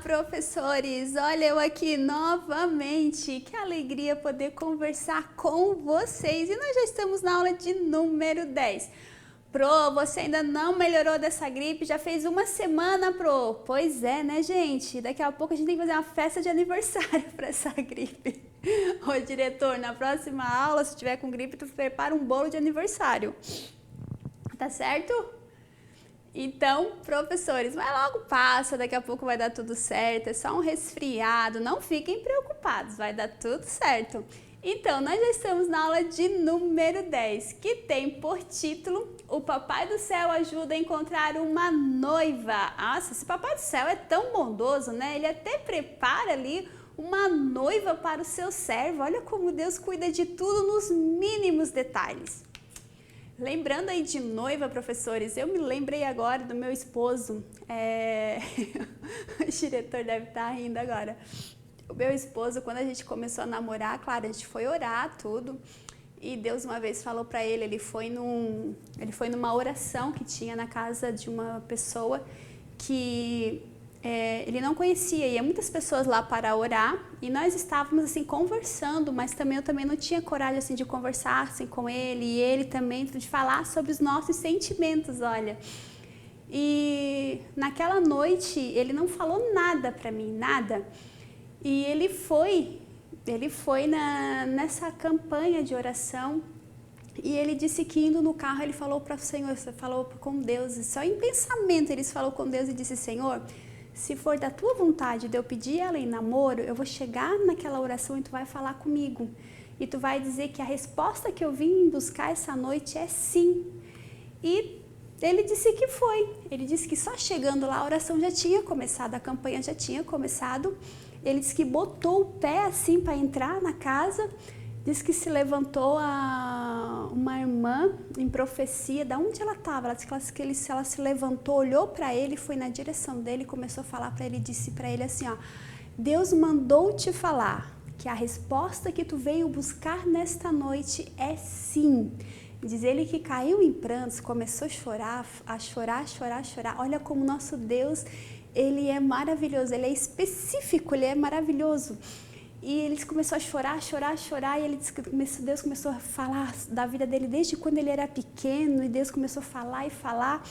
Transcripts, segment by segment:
professores! Olha eu aqui novamente. Que alegria poder conversar com vocês. E nós já estamos na aula de número 10. Pro, você ainda não melhorou dessa gripe? Já fez uma semana, Pro? Pois é, né, gente? Daqui a pouco a gente tem que fazer uma festa de aniversário para essa gripe. Ô, diretor, na próxima aula, se tiver com gripe, tu prepara um bolo de aniversário. Tá certo? Então, professores, mas logo passa, daqui a pouco vai dar tudo certo, é só um resfriado, não fiquem preocupados, vai dar tudo certo. Então, nós já estamos na aula de número 10, que tem por título O Papai do Céu ajuda a encontrar uma noiva. Nossa, esse Papai do Céu é tão bondoso, né? Ele até prepara ali uma noiva para o seu servo. Olha como Deus cuida de tudo nos mínimos detalhes. Lembrando aí de noiva, professores, eu me lembrei agora do meu esposo, o diretor deve estar rindo agora. O meu esposo, quando a gente começou a namorar, claro, a gente foi orar, tudo, e Deus uma vez falou para ele, ele foi numa oração que tinha na casa de uma pessoa que ele não conhecia, ia muitas pessoas lá para orar e nós estávamos assim conversando, mas eu também não tinha coragem assim de conversar assim com ele e ele também de falar sobre os nossos sentimentos, olha. E naquela noite ele não falou nada para mim, nada. E ele foi nessa campanha de oração e ele disse que indo no carro ele falou para o Senhor, falou com Deus, só em pensamento ele falou com Deus e disse: Senhor, se for da tua vontade de eu pedir ela em namoro, eu vou chegar naquela oração e tu vai falar comigo. E tu vai dizer que a resposta que eu vim buscar essa noite é sim. E ele disse que foi. Ele disse que só chegando lá a oração já tinha começado, a campanha já tinha começado. Ele disse que botou o pé assim para entrar na casa. Diz que se levantou uma irmã em profecia, da onde ela estava, ela disse que ela se levantou, olhou para ele, foi na direção dele, começou a falar para ele, disse para ele assim, ó, Deus mandou te falar que a resposta que tu veio buscar nesta noite é sim. Diz ele que caiu em prantos, começou a chorar. Olha como nosso Deus, ele é maravilhoso, ele é específico, ele é maravilhoso. E ele começou a chorar, e ele disse que Deus começou a falar da vida dele desde quando ele era pequeno, e Deus começou a falar,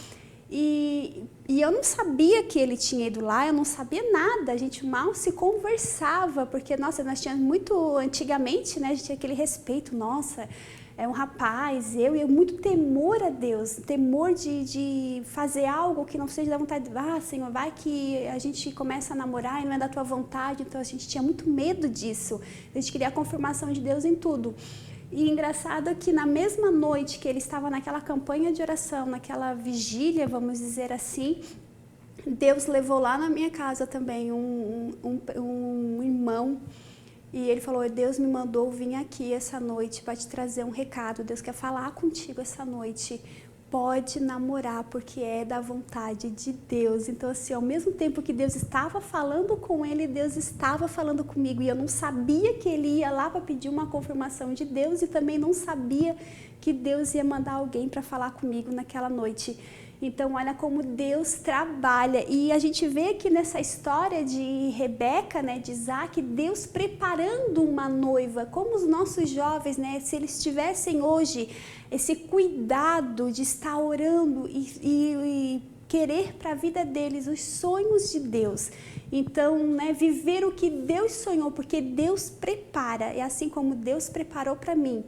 e eu não sabia que ele tinha ido lá, eu não sabia nada, a gente mal se conversava, porque, nossa, nós tínhamos muito, antigamente, né, a gente tinha aquele respeito, nossa, é um rapaz, eu muito temor a Deus, temor de fazer algo que não seja da vontade, Senhor, vai que a gente começa a namorar e não é da tua vontade, então a gente tinha muito medo disso, a gente queria a confirmação de Deus em tudo. E engraçado é que na mesma noite que ele estava naquela campanha de oração, naquela vigília, vamos dizer assim, Deus levou lá na minha casa também um irmão. E ele falou, Deus me mandou vir aqui essa noite para te trazer um recado, Deus quer falar contigo essa noite, pode namorar porque é da vontade de Deus. Então assim, ao mesmo tempo que Deus estava falando com ele, Deus estava falando comigo e eu não sabia que ele ia lá para pedir uma confirmação de Deus e também não sabia que Deus ia mandar alguém para falar comigo naquela noite. Então, olha como Deus trabalha. E a gente vê aqui nessa história de Rebeca, né, de Isaac, Deus preparando uma noiva. Como os nossos jovens, né, se eles tivessem hoje esse cuidado de estar orando e querer para a vida deles os sonhos de Deus. Então, né, viver o que Deus sonhou, porque Deus prepara. É assim como Deus preparou para mim.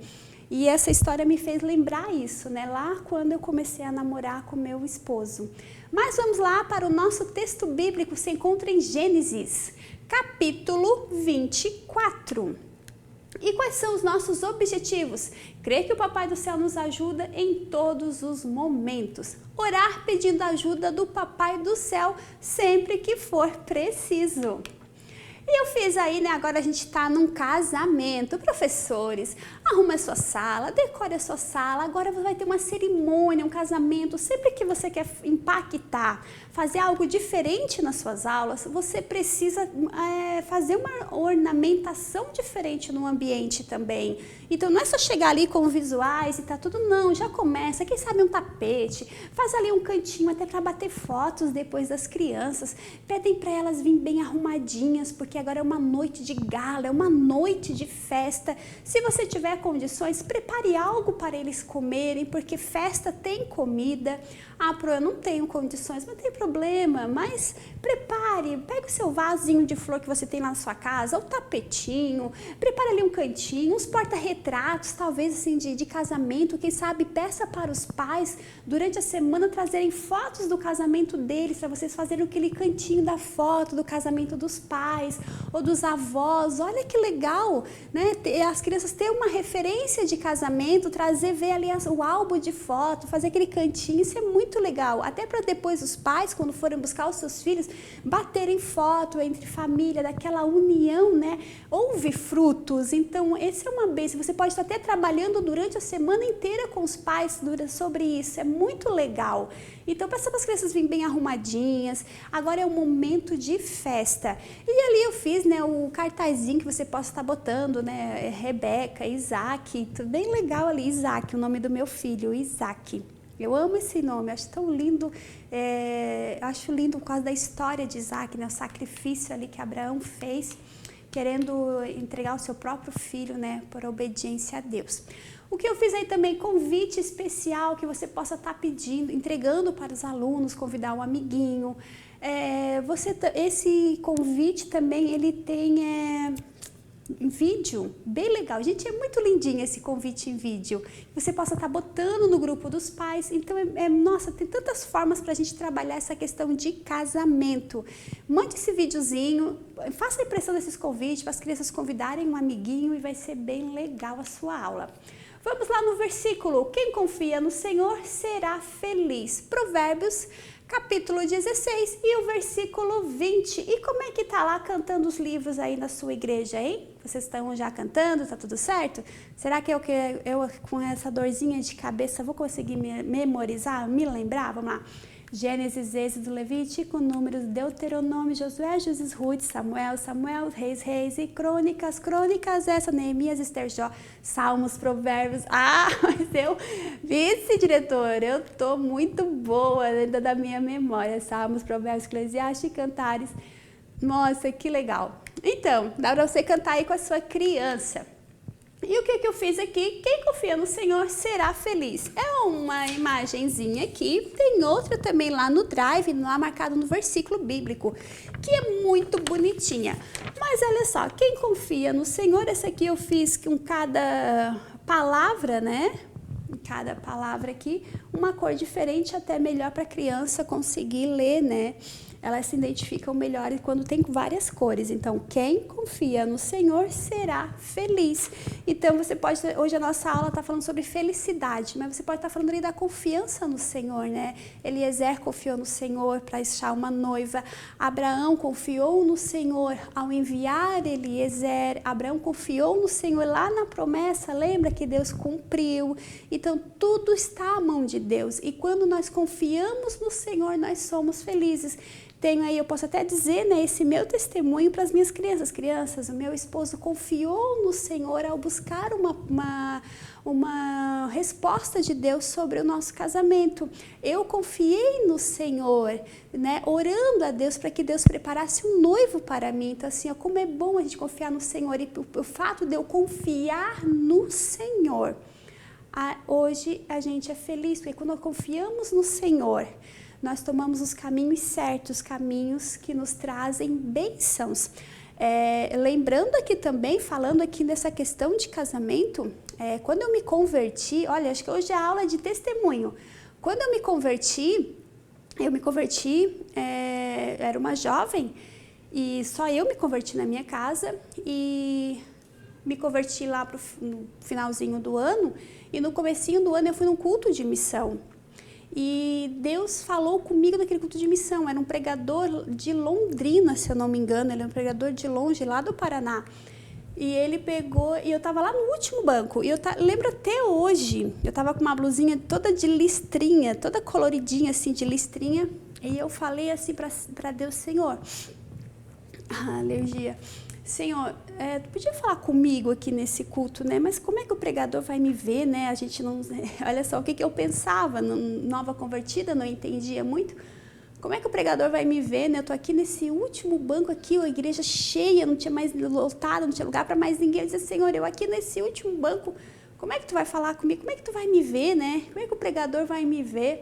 E essa história me fez lembrar isso, né? Lá quando eu comecei a namorar com meu esposo. Mas vamos lá para o nosso texto bíblico, se encontra em Gênesis, capítulo 24. E quais são os nossos objetivos? Crer que o Papai do Céu nos ajuda em todos os momentos. Orar pedindo ajuda do Papai do Céu sempre que for preciso. E eu fiz aí, né, agora a gente está num casamento, professores, Arrume a sua sala, decore a sua sala, agora vai ter uma cerimônia, um casamento. Sempre que você quer impactar, fazer algo diferente nas suas aulas, você precisa fazer uma ornamentação diferente no ambiente também. Então não é só chegar ali com visuais e tá tudo, não, já começa, quem sabe um tapete, faz ali um cantinho até para bater fotos depois das crianças, pedem para elas virem bem arrumadinhas, porque agora é uma noite de gala, é uma noite de festa. Se você tiver condições, prepare algo para eles comerem, porque festa tem comida. Ah, eu não tenho condições, não tem problema, mas prepare, pega o seu vasinho de flor que você tem lá na sua casa, o tapetinho, prepare ali um cantinho, uns porta-retratos, talvez assim de casamento, quem sabe peça para os pais durante a semana trazerem fotos do casamento deles, para vocês fazerem aquele cantinho da foto do casamento dos pais ou dos avós. Olha que legal, né? As crianças terem uma referência de casamento, ver ali o álbum de foto, fazer aquele cantinho, isso é muito legal, até para depois os pais, quando forem buscar os seus filhos, baterem foto entre família, daquela união, né? Houve frutos, então esse é uma bênção. Você pode estar até trabalhando durante a semana inteira com os pais sobre isso, é muito legal. Então peça para as crianças virem bem arrumadinhas, agora é um momento de festa. E ali eu fiz, né, o cartazinho que você possa estar botando, né, Rebeca, Isaac, tudo bem legal ali, Isaac, o nome do meu filho, Isaac. Eu amo esse nome, acho tão lindo, acho lindo por causa da história de Isaac, né, o sacrifício ali que Abraão fez, querendo entregar o seu próprio filho, né, por obediência a Deus. O que eu fiz aí também, convite especial que você possa estar pedindo, entregando para os alunos, convidar um amiguinho. Esse convite também, ele tem em vídeo, bem legal. Gente, é muito lindinho esse convite em vídeo. Você possa estar botando no grupo dos pais. Então, nossa, tem tantas formas para a gente trabalhar essa questão de casamento. Mande esse videozinho, faça a impressão desses convites para as crianças convidarem um amiguinho e vai ser bem legal a sua aula. Vamos lá no versículo, quem confia no Senhor será feliz. Provérbios, capítulo 16 e o versículo 20. E como é que tá lá cantando os livros aí na sua igreja, hein? Vocês estão já cantando, tá tudo certo? Será que eu com essa dorzinha de cabeça vou conseguir memorizar, me lembrar? Vamos lá. Gênesis, Êxodo, Levítico, Números, Deuteronômio, Josué, Juízes, Ruth, Samuel, Reis e Crônicas, Neemias, Ester, Jó, Salmos, Provérbios. Ah, mas vice-diretor, eu tô muito boa ainda da minha memória. Salmos, Provérbios, Eclesiastes e Cantares. Nossa, que legal. Então, dá para você cantar aí com a sua criança. E o que eu fiz aqui? Quem confia no Senhor será feliz. É uma imagenzinha aqui, tem outra também lá no Drive, lá marcado no versículo bíblico, que é muito bonitinha. Mas olha só, quem confia no Senhor, essa aqui eu fiz com cada palavra, né? Cada palavra aqui, uma cor diferente, até melhor para a criança conseguir ler, né? Elas se identificam melhor quando tem várias cores. Então, quem confia no Senhor será feliz. Então, você pode, hoje a nossa aula está falando sobre felicidade, mas você pode estar falando ali da confiança no Senhor, né? Eliezer confiou no Senhor para achar uma noiva. Abraão confiou no Senhor ao enviar Eliezer. Abraão confiou no Senhor lá na promessa, lembra que Deus cumpriu. Então, tudo está à mão de Deus. E quando nós confiamos no Senhor, nós somos felizes. Tenho aí, eu posso até dizer, né, esse meu testemunho para as minhas crianças. O meu esposo confiou no Senhor ao buscar uma resposta de Deus sobre o nosso casamento. Eu confiei no Senhor, né, orando a Deus para que Deus preparasse um noivo para mim. Então, assim, ó, como é bom a gente confiar no Senhor. E o fato de eu confiar no Senhor, hoje a gente é feliz, porque quando confiamos no Senhor, nós tomamos os caminhos certos, caminhos que nos trazem bênçãos. Lembrando aqui também, falando aqui dessa questão de casamento, quando eu me converti, olha, acho que hoje a aula é de testemunho. Quando eu me converti, era uma jovem e só eu me converti na minha casa e me converti lá no finalzinho do ano e no comecinho do ano eu fui num culto de missão. E Deus falou comigo naquele culto de missão. Era um pregador de Londrina, se eu não me engano. Ele é um pregador de longe, lá do Paraná. E ele pegou, e eu tava lá no último banco, e lembro até hoje, eu tava com uma blusinha toda de listrinha, toda coloridinha assim, de listrinha, e eu falei assim para Deus: Senhor, alergia, Senhor, tu podia falar comigo aqui nesse culto, né? Mas como é que o pregador vai me ver, né? A gente não, olha só o que eu pensava, nova convertida, não entendia muito. Como é que o pregador vai me ver, né? Eu tô aqui nesse último banco aqui, a igreja cheia, não tinha mais lotada, não tinha lugar para mais ninguém. Eu disse: Senhor, eu aqui nesse último banco, como é que tu vai falar comigo? Como é que tu vai me ver, né? Como é que o pregador vai me ver?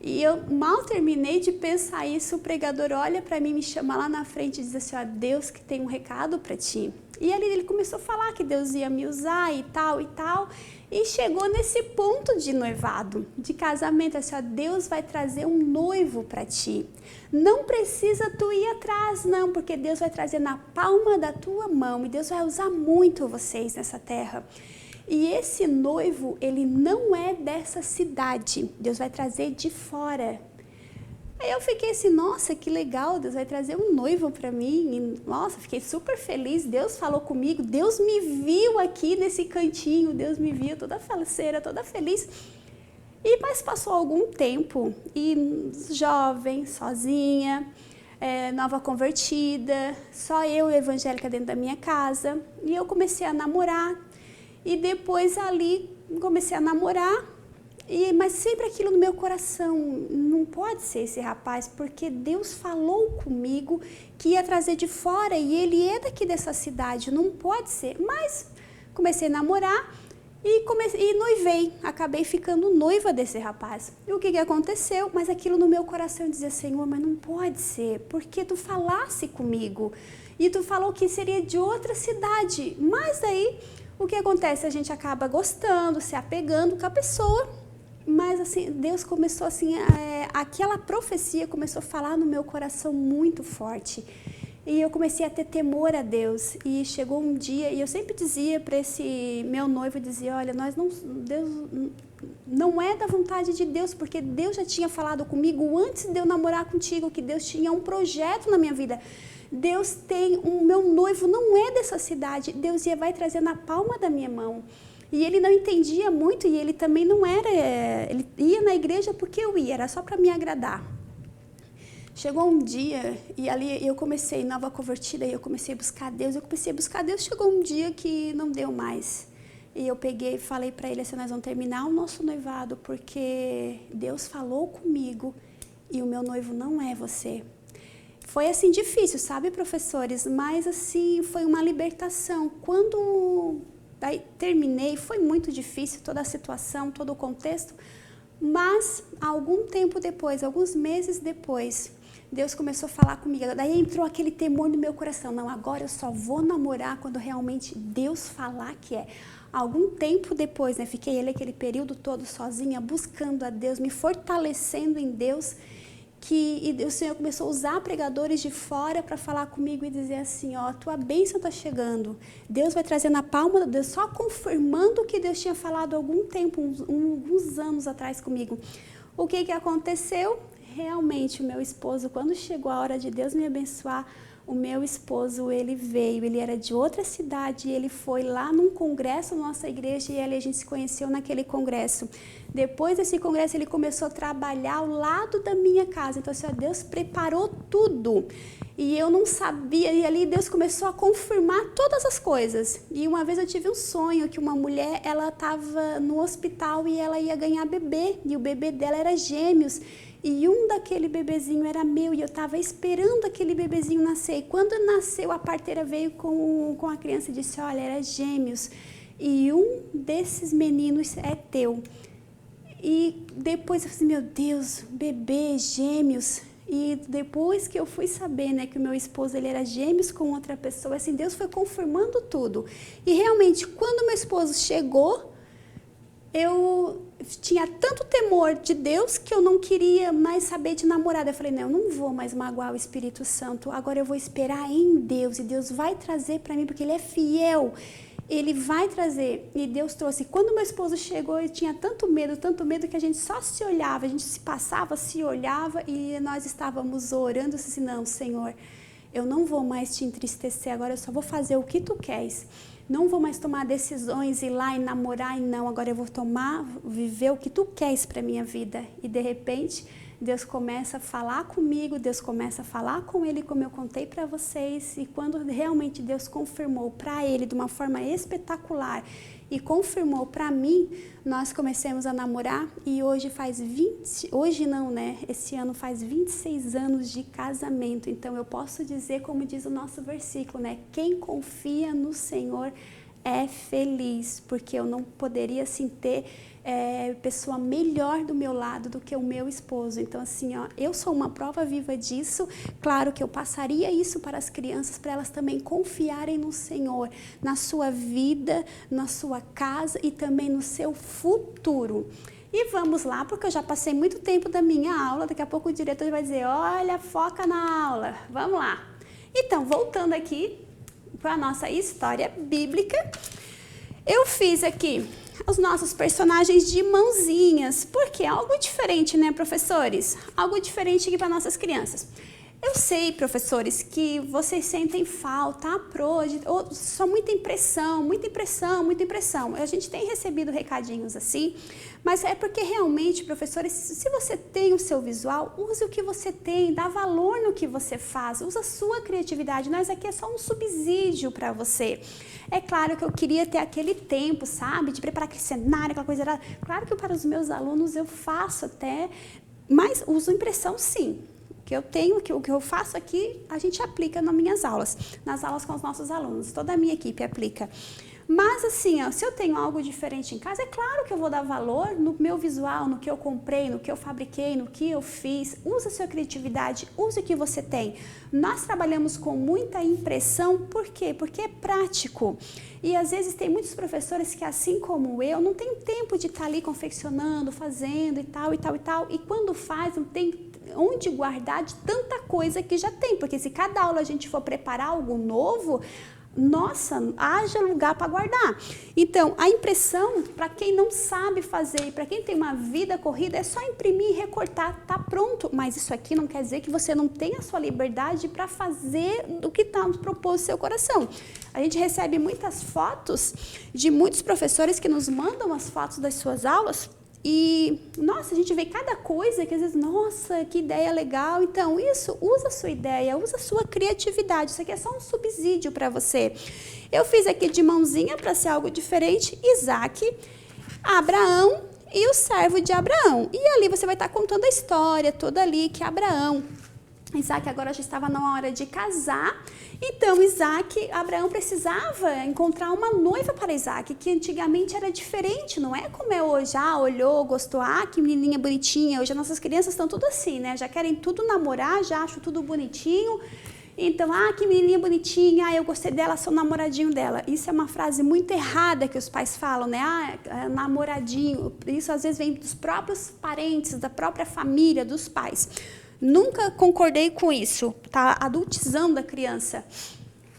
E eu mal terminei de pensar isso, o pregador olha para mim, me chama lá na frente e diz assim: ó, Deus que tem um recado para ti. E ele começou a falar que Deus ia me usar e tal, e chegou nesse ponto de noivado, de casamento, assim, ó, Deus vai trazer um noivo para ti. Não precisa tu ir atrás, não, porque Deus vai trazer na palma da tua mão, e Deus vai usar muito vocês nessa terra. E esse noivo, ele não é dessa cidade, Deus vai trazer de fora. Aí eu fiquei assim: nossa, que legal, Deus vai trazer um noivo para mim. E, nossa, fiquei super feliz, Deus falou comigo, Deus me viu aqui nesse cantinho, Deus me viu toda feliceira, toda feliz. Mas passou algum tempo, e jovem, sozinha, nova convertida, só eu evangélica dentro da minha casa, e eu comecei a namorar. E depois ali comecei a namorar, mas sempre aquilo no meu coração: não pode ser esse rapaz, porque Deus falou comigo que ia trazer de fora e ele é daqui dessa cidade, não pode ser. Mas comecei a namorar e noivei, acabei ficando noiva desse rapaz. E o que aconteceu? Mas aquilo no meu coração dizia: Senhor, mas não pode ser, porque tu falasse comigo e tu falou que seria de outra cidade. Mas daí o que acontece? A gente acaba gostando, se apegando com a pessoa, mas assim, Deus começou assim, aquela profecia começou a falar no meu coração muito forte, e eu comecei a ter temor a Deus. E chegou um dia, e eu sempre dizia para esse meu noivo, dizia: olha, Deus não é da vontade de Deus, porque Deus já tinha falado comigo antes de eu namorar contigo, que Deus tinha um projeto na minha vida. Deus tem meu noivo não é dessa cidade, Deus vai trazer na palma da minha mão. E ele não entendia muito, e ele também não era, ele ia na igreja porque eu ia, era só para me agradar. Chegou um dia, e ali eu comecei, nova convertida, e eu comecei a buscar Deus, chegou um dia que não deu mais. E eu peguei e falei para ele assim: nós vamos terminar o nosso noivado, porque Deus falou comigo, e o meu noivo não é você. Foi assim difícil, sabe, professores? Mas assim, foi uma libertação. Quando daí terminei, foi muito difícil toda a situação, todo o contexto. Mas algum tempo depois, alguns meses depois, Deus começou a falar comigo. Daí entrou aquele temor no meu coração: não, agora eu só vou namorar quando realmente Deus falar que é. Algum tempo depois, né, fiquei ali aquele período todo sozinha, buscando a Deus, me fortalecendo em Deus. E o Senhor começou a usar pregadores de fora para falar comigo e dizer assim: ó, tua bênção está chegando, Deus vai trazer na palma de Deus, só confirmando o que Deus tinha falado há algum tempo, uns anos atrás comigo. O que aconteceu? Realmente o meu esposo, quando chegou a hora de Deus me abençoar, o meu esposo, ele veio, ele era de outra cidade, ele foi lá num congresso da nossa igreja, e a gente se conheceu naquele congresso. Depois desse congresso, ele começou a trabalhar ao lado da minha casa. Então, assim, ó, Deus preparou tudo. E eu não sabia, e ali Deus começou a confirmar todas as coisas. E uma vez eu tive um sonho que uma mulher, ela estava no hospital e ela ia ganhar bebê, e o bebê dela era gêmeos. E um daquele bebezinho era meu, e eu estava esperando aquele bebezinho nascer. E quando nasceu, a parteira veio com a criança e disse: olha, era gêmeos, e um desses meninos é teu. E depois eu falei: meu Deus, bebê, gêmeos. E depois que eu fui saber, né, que o meu esposo, ele era gêmeos com outra pessoa, assim, Deus foi confirmando tudo. E realmente, quando meu esposo chegou, eu tinha tanto temor de Deus que eu não queria mais saber de namorada. Eu falei: não, eu não vou mais magoar o Espírito Santo, agora eu vou esperar em Deus, e Deus vai trazer para mim, porque Ele é fiel, Ele vai trazer. E Deus trouxe. Quando meu esposo chegou, eu tinha tanto medo, que a gente só se olhava, a gente se passava, se olhava, e nós estávamos orando assim: não, Senhor, eu não vou mais te entristecer, agora eu só vou fazer o que tu queres. Não vou mais tomar decisões, ir lá e namorar, e não, agora eu vou viver o que tu queres para minha vida. E de repente, Deus começa a falar comigo, Deus começa a falar com ele, como eu contei para vocês, e quando realmente Deus confirmou para ele de uma forma espetacular e confirmou para mim, nós começamos a namorar e hoje esse ano faz 26 anos de casamento. Então eu posso dizer, como diz o nosso versículo, né? Quem confia no Senhor é feliz, porque eu não poderia assim ter pessoa melhor do meu lado do que o meu esposo. Então assim, ó, eu sou uma prova viva disso. Claro que eu passaria isso para as crianças, para elas também confiarem no Senhor, na sua vida, na sua casa e também no seu futuro. E vamos lá, porque eu já passei muito tempo da minha aula, daqui a pouco o diretor vai dizer, olha, foca na aula. Vamos lá. Então, voltando aqui para a nossa história bíblica, eu fiz aqui os nossos personagens de mãozinhas, porque é algo diferente, né, professores? Algo diferente aqui para nossas crianças. Eu sei, professores, que vocês sentem falta, ou só muita impressão, muita impressão, muita impressão. A gente tem recebido recadinhos assim, mas é porque realmente, professores, se você tem o seu visual, use o que você tem, dá valor no que você faz, usa a sua criatividade. Nós aqui é só um subsídio para você. É claro que eu queria ter aquele tempo, sabe, de preparar aquele cenário, aquela coisa errada. Claro que para os meus alunos eu faço até, mas uso impressão sim. O que eu faço aqui, a gente aplica nas minhas aulas, nas aulas com os nossos alunos, toda a minha equipe aplica. Mas assim, ó, se eu tenho algo diferente em casa, é claro que eu vou dar valor no meu visual, no que eu comprei, no que eu fabriquei, no que eu fiz. Use a sua criatividade, use o que você tem. Nós trabalhamos com muita impressão, por quê? Porque é prático. E às vezes tem muitos professores que, assim como eu, não tem tempo de estar ali confeccionando, fazendo e tal, e tal, e tal. E quando faz, não tem onde guardar de tanta coisa que já tem. Porque se cada aula a gente for preparar algo novo, nossa, haja lugar para guardar. Então, a impressão, para quem não sabe fazer, para quem tem uma vida corrida, é só imprimir e recortar, tá pronto. Mas isso aqui não quer dizer que você não tenha a sua liberdade para fazer o que está proposto no seu coração. A gente recebe muitas fotos de muitos professores que nos mandam as fotos das suas aulas. E, nossa, a gente vê cada coisa que às vezes, nossa, que ideia legal. Então, isso, usa a sua ideia, usa a sua criatividade. Isso aqui é só um subsídio para você. Eu fiz aqui de mãozinha para ser algo diferente, Isaac, Abraão e o servo de Abraão. E ali você vai estar contando a história toda ali que Isaac agora já estava na hora de casar, então Abraão precisava encontrar uma noiva para Isaac, que antigamente era diferente, não é como é hoje, olhou, gostou, que menininha bonitinha. Hoje as nossas crianças estão tudo assim, né, já querem tudo namorar, já acham tudo bonitinho, então, que menininha bonitinha, eu gostei dela, sou namoradinho dela. Isso é uma frase muito errada que os pais falam, né, namoradinho, isso às vezes vem dos próprios parentes, da própria família, dos pais. Nunca concordei com isso, tá adultizando a criança.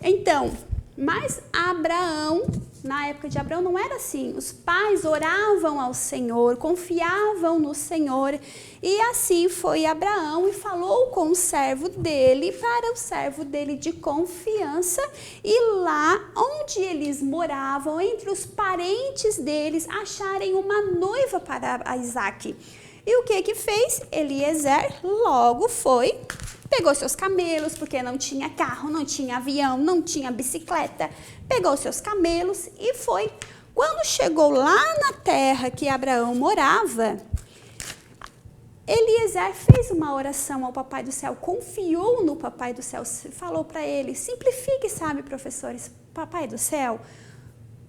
Então, mas Abraão, na época de Abraão não era assim. Os pais oravam ao Senhor, confiavam no Senhor, e assim foi Abraão e falou com o servo dele, para o servo dele de confiança, e lá onde eles moravam, entre os parentes deles, acharem uma noiva para Isaac. E o que fez? Eliezer logo foi, pegou seus camelos, porque não tinha carro, não tinha avião, não tinha bicicleta, pegou seus camelos e foi. Quando chegou lá na terra que Abraão morava, Eliezer fez uma oração ao Papai do Céu, confiou no Papai do Céu, falou para ele, simplifique, sabe, professores, Papai do Céu,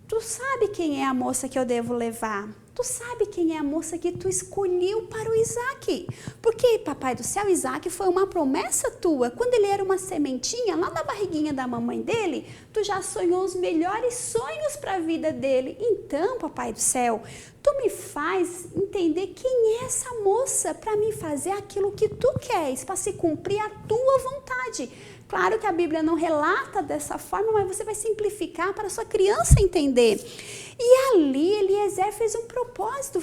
tu sabe quem é a moça que eu devo levar? Tu sabe quem é a moça que tu escolheu para o Isaac? Porque, Papai do Céu, Isaac foi uma promessa tua. Quando ele era uma sementinha, lá na barriguinha da mamãe dele, tu já sonhou os melhores sonhos para a vida dele. Então, Papai do Céu, tu me faz entender quem é essa moça para me fazer aquilo que tu queres, para se cumprir a tua vontade. Claro que a Bíblia não relata dessa forma, mas você vai simplificar para a sua criança entender. E ali Eliezer fez um propósito,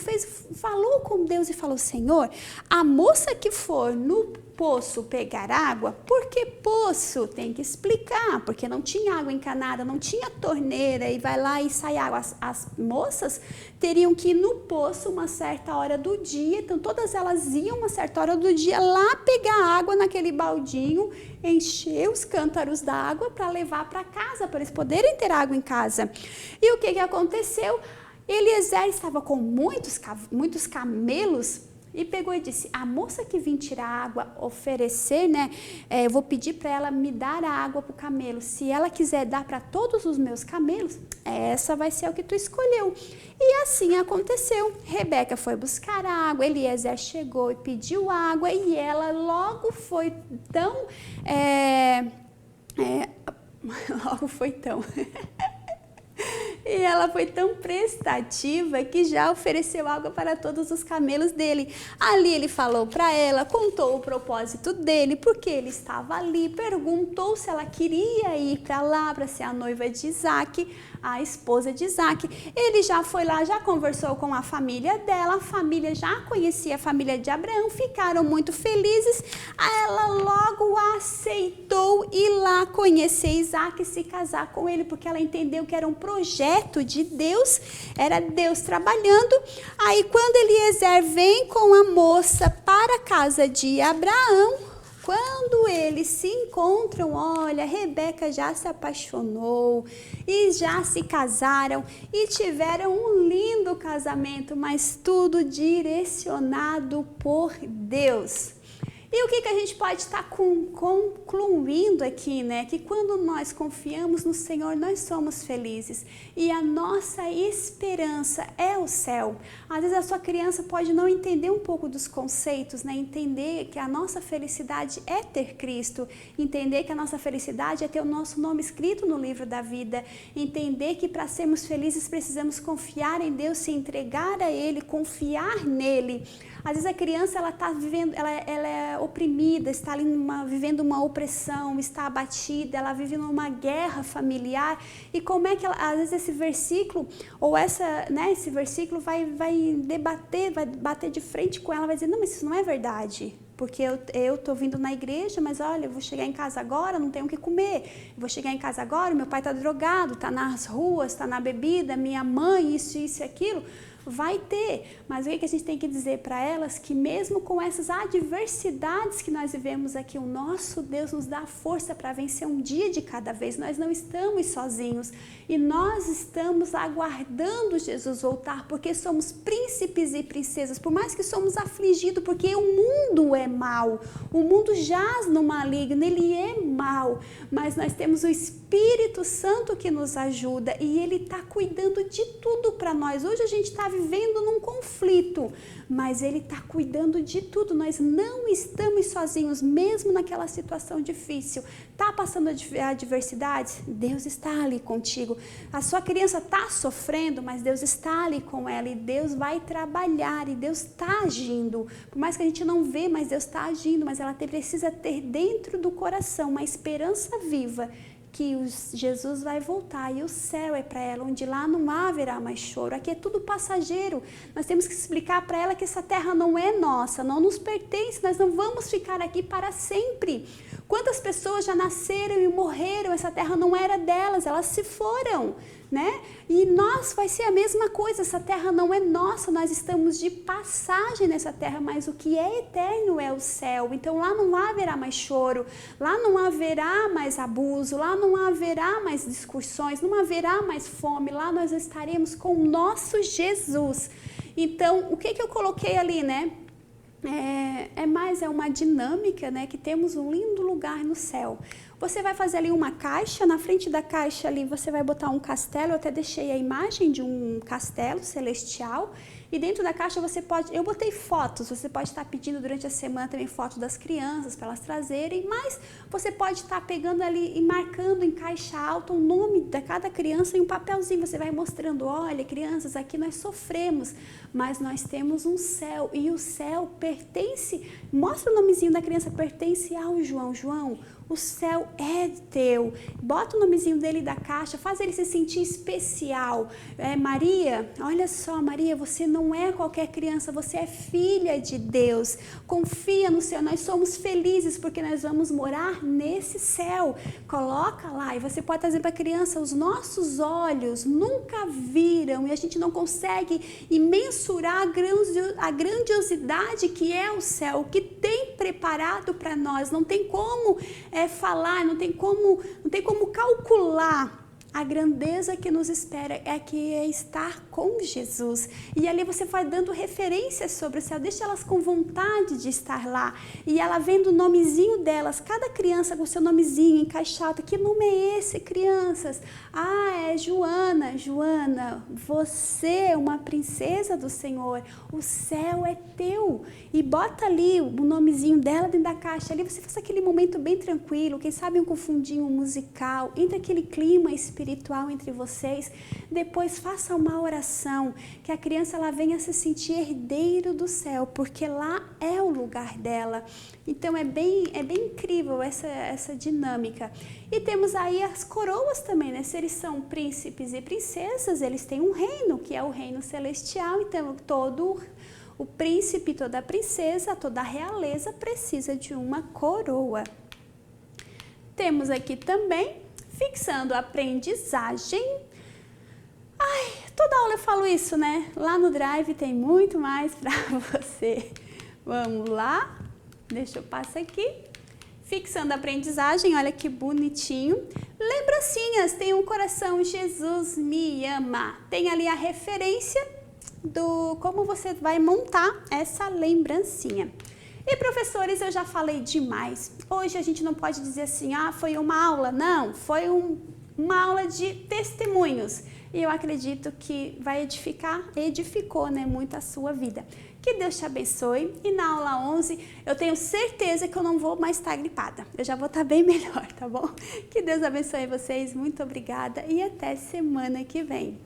falou com Deus e falou, Senhor, a moça que for no poço pegar água? Por que poço? Tem que explicar, porque não tinha água encanada, não tinha torneira e vai lá e sai água. As moças teriam que ir no poço uma certa hora do dia, então todas elas iam uma certa hora do dia lá pegar água naquele baldinho, encher os cântaros d'água para levar para casa, para eles poderem ter água em casa. E o que aconteceu? Eliezer estava com muitos camelos e pegou e disse, a moça que vim tirar água, oferecer, né, eu vou pedir para ela me dar a água para o camelo. Se ela quiser dar para todos os meus camelos, essa vai ser o que tu escolheu. E assim aconteceu. Rebeca foi buscar água, Eliezer chegou e pediu água e ela logo foi tão... logo foi tão... E ela foi tão prestativa que já ofereceu água para todos os camelos dele. Ali ele falou para ela, contou o propósito dele, porque ele estava ali, perguntou se ela queria ir para lá para ser a noiva de Isaac, a esposa de Isaac. Ele já foi lá, já conversou com a família dela, a família já conhecia a família de Abraão, ficaram muito felizes. Ela logo aceitou ir lá conhecer Isaac e se casar com ele, porque ela entendeu que era um projeto de Deus, era Deus trabalhando. Aí quando Eliezer vem com a moça para a casa de Abraão, quando eles se encontram, olha, Rebeca já se apaixonou e já se casaram e tiveram um lindo casamento, mas tudo direcionado por Deus. E o que a gente pode estar concluindo aqui, né? Que quando nós confiamos no Senhor, nós somos felizes. E a nossa esperança é o céu. Às vezes a sua criança pode não entender um pouco dos conceitos, né? Entender que a nossa felicidade é ter Cristo. Entender que a nossa felicidade é ter o nosso nome escrito no livro da vida. Entender que para sermos felizes precisamos confiar em Deus, se entregar a Ele, confiar nele. Às vezes a criança ela está vivendo, ela é oprimida, está ali vivendo uma opressão, está abatida, ela vive numa guerra familiar. E como é que às vezes esse versículo ou esse versículo vai bater de frente com ela, vai dizer, não, mas isso não é verdade. Porque eu estou vindo na igreja, mas olha, eu vou chegar em casa agora, não tenho o que comer. Eu vou chegar em casa agora, meu pai está drogado, está nas ruas, está na bebida, minha mãe, isso e aquilo. Vai ter, mas o que a gente tem que dizer para elas? Que mesmo com essas adversidades que nós vivemos aqui, o nosso Deus nos dá força para vencer um dia de cada vez. Nós não estamos sozinhos e nós estamos aguardando Jesus voltar, porque somos príncipes e princesas, por mais que somos afligidos, porque o mundo é mau, o mundo jaz no maligno, ele é mau, mas nós temos o Espírito Santo que nos ajuda e ele está cuidando de tudo para nós. Hoje a gente está vivendo num conflito, mas ele está cuidando de tudo. Nós não estamos sozinhos, mesmo naquela situação difícil. Está passando adversidade? Deus está ali contigo. A sua criança está sofrendo, mas Deus está ali com ela e Deus vai trabalhar e Deus está agindo. Por mais que a gente não vê, mas Deus está agindo, mas ela precisa ter dentro do coração uma esperança viva que Jesus vai voltar e o céu é para ela, onde lá não haverá mais choro. Aqui é tudo passageiro. Nós temos que explicar para ela que essa terra não é nossa, não nos pertence, nós não vamos ficar aqui para sempre. Quantas pessoas já nasceram e morreram, essa terra não era delas, elas se foram, né? E nós vai ser a mesma coisa, essa terra não é nossa, nós estamos de passagem nessa terra, mas o que é eterno é o céu. Então lá não haverá mais choro, lá não haverá mais abuso, lá não haverá mais discussões, não haverá mais fome, lá nós estaremos com o nosso Jesus. Então, o que eu coloquei ali, né? É uma dinâmica, né? Que temos um lindo lugar no céu. Você vai fazer ali uma caixa, na frente da caixa ali você vai botar um castelo, eu até deixei a imagem de um castelo celestial, e dentro da caixa você pode, eu botei fotos, você pode estar pedindo durante a semana também fotos das crianças para elas trazerem, mas você pode estar pegando ali e marcando em caixa alta o nome de cada criança em um papelzinho, você vai mostrando, olha crianças, aqui nós sofremos, mas nós temos um céu, e o céu pertence, mostra o nomezinho da criança, pertence ao João. João, O céu é teu. Bota o nomezinho dele da caixa, faz ele se sentir especial. Maria, olha só, Maria, você não é qualquer criança, você é filha de Deus. Confia no céu, nós somos felizes porque nós vamos morar nesse céu. Coloca lá e você pode trazer para a criança, os nossos olhos nunca viram e a gente não consegue mensurar a grandiosidade que é o céu, o que tem preparado para nós. Não tem como falar, não tem como calcular a grandeza que nos espera, é estar com Jesus. E ali você vai dando referências sobre o céu, deixa elas com vontade de estar lá. E ela vendo o nomezinho delas, cada criança com seu nomezinho encaixado. Que nome é esse, crianças? Ah, é Joana. Joana, você é uma princesa do Senhor, o céu é teu. E bota ali o nomezinho dela dentro da caixa, ali você faz aquele momento bem tranquilo, quem sabe um fundinho musical, entra aquele clima espiritual entre vocês. Depois faça uma oração, que a criança ela venha se sentir herdeiro do céu, porque lá é o lugar dela. Então é bem incrível essa dinâmica. E temos aí as coroas também, né? Se eles são príncipes e princesas, eles têm um reino, que é o reino celestial. Então todo o príncipe, toda a princesa, toda a realeza precisa de uma coroa. Temos aqui também, fixando a aprendizagem. Ai, toda aula eu falo isso, né? Lá no Drive tem muito mais para você. Vamos lá, deixa eu passar aqui. Fixando a aprendizagem, olha que bonitinho. Lembrancinhas, tem um coração, Jesus me ama. Tem ali a referência do como você vai montar essa lembrancinha. E professores, eu já falei demais. Hoje a gente não pode dizer assim, foi uma aula. Não, foi uma aula de testemunhos. E eu acredito que vai edificou, né, muito a sua vida. Que Deus te abençoe. E na aula 11, eu tenho certeza que eu não vou mais estar gripada. Eu já vou estar bem melhor, tá bom? Que Deus abençoe vocês. Muito obrigada e até semana que vem.